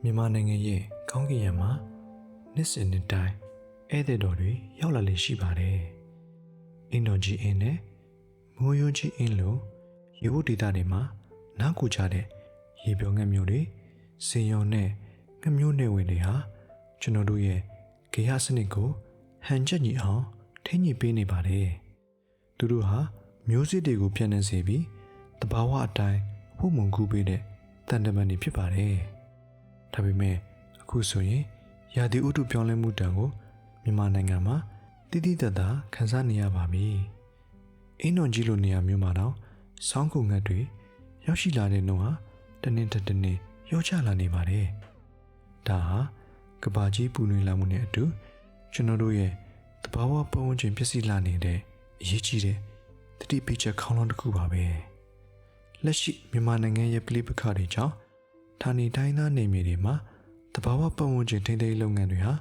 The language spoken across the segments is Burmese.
မြန်မာနိုင်ငံရဲ့ကောင်းကင်ယံမှာနှစ်စဉ်နှစ်တိုင်းဧည့်သည်တော်တွေရောက်လာလေရှိပါတယ်။အင်ဒိုဂျီအင်းနဲ့မိုးယွန်းကြီးအင်းလိုရေဘုတ်ဒေသတွေမှာနားကူကြတဲ့ရေပြောငှက်မျိုးတွေစင်ရုံနဲ့ငှက်မျိုးနယ်ဝင်တွေဟာကျွန်တော်တို့ရဲ့ဂေဟစနစ်ကိုဟန်ချက်ညီအောင်ထိန်းညှိပေးနေပါတယ်။သူတို့ဟာမျိုးစစ်တွေကိုပြန်နှံစေပြီးတဘာဝအတိုင်းဝှုံမုံကူးပေးတဲ့တန်တမန်တွေဖြစ်ပါတယ်။ဒါပေမဲ့အခုဆိုရင်ရာသီဥတုပြောင်းလဲမှုတံကိုမြန်မာနိုင်ငံမှာတိတိတတ်တာခန်းစားနေရပါပြီ။အင်းတော်ကြီးလိုနေရာမျိုးမှာတော့ဆောင်းကုန်ငတ်တွေရောက်ရှိလာတဲ့နှုန်းဟာတနေ့တစ်နေ့ရော့ချလာနေပါတယ်။ဒါဟာကဘာကြီးပူနွေးလာမှုနဲ့အတူကျွန်တော်တို့ရဲ့တဘာဝပတ်ဝန်းကျင်ပျက်စီးလာနေတဲ့အရေးကြီးတဲ့တတိပိချက်ခေါင်းလောင်းတစ်ခုပါပဲ။လက်ရှိမြန်မာနိုင်ငံရဲ့ပြည်ပခါတွေကြောင့်ဌာနေတိုင်းသားနေမြေတွေမှာတဘာဝပတ်ဝန်းကျင်ထိန်းသိမ်းလုပ်ငန်းတွေဟာ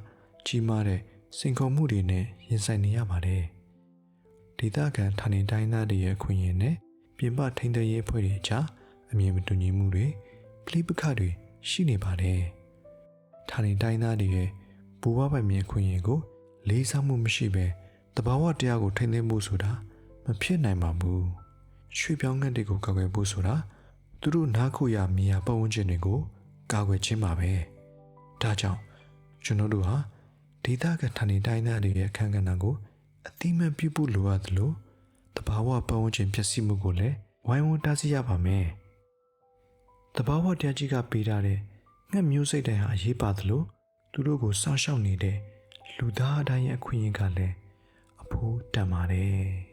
ကြီးမားတဲ့စိန်ခေါ်မှုတွေနဲ့ရင်ဆိုင်နေရပါတယ်။ဒေသခံဌာနေတိုင်းသားတွေရဲ့အခွင့်အရေးနဲ့ပြင်ပထိန်းသိမ်းရေးအဖွဲ့တွေကြားအမြင်မတူညီမှုတွေပြည်ပခါတွေရှိနေပါတယ်။ဌာနေတိုင်းသားတွေရဲ့ဘူဝပိုင်မြင်ခွင့်ရကိုလေးစားမှုမရှိဘဲတဘာဝတရားကိုထိန်းသိမ်းဖို့ဆိုတာမဖြစ်နိုင်ပါဘူး။ရွှေပြောင်းငတ်တွေကိုကာကွယ်ဖို့ဆိုတာသူတို့နားခိုရမြေယာပတ်ဝန်းကျင်တွေကိုကာကွယ်ခြင်းပါပဲ။ဒါကြောင့်ကျွန်တော်တို့ဟာဒေသခံဌာနေတိုင်းသားတွေရဲ့အခမ်းကဏ္ဍကိုအတိမတ်ပြုဖို့လိုအပ်သလိုတဘာဝပတ်ဝန်းကျင်ပျက်စီးမှုကိုလည်းဝိုင်းဝန်းတားဆီးရပါမယ်။တဘာဝတရားကြီးကပေးထားတဲ့ငှက်မျိုးစိတ်တိုင်းဟာအရေးပါသလိုသူတို့ကိုစောင့်ရှောက်နေတဲ့လူသားအတိုင်းရဲ့အခွင့်အရေးကလည်းအဖို့တန်ပါတယ်။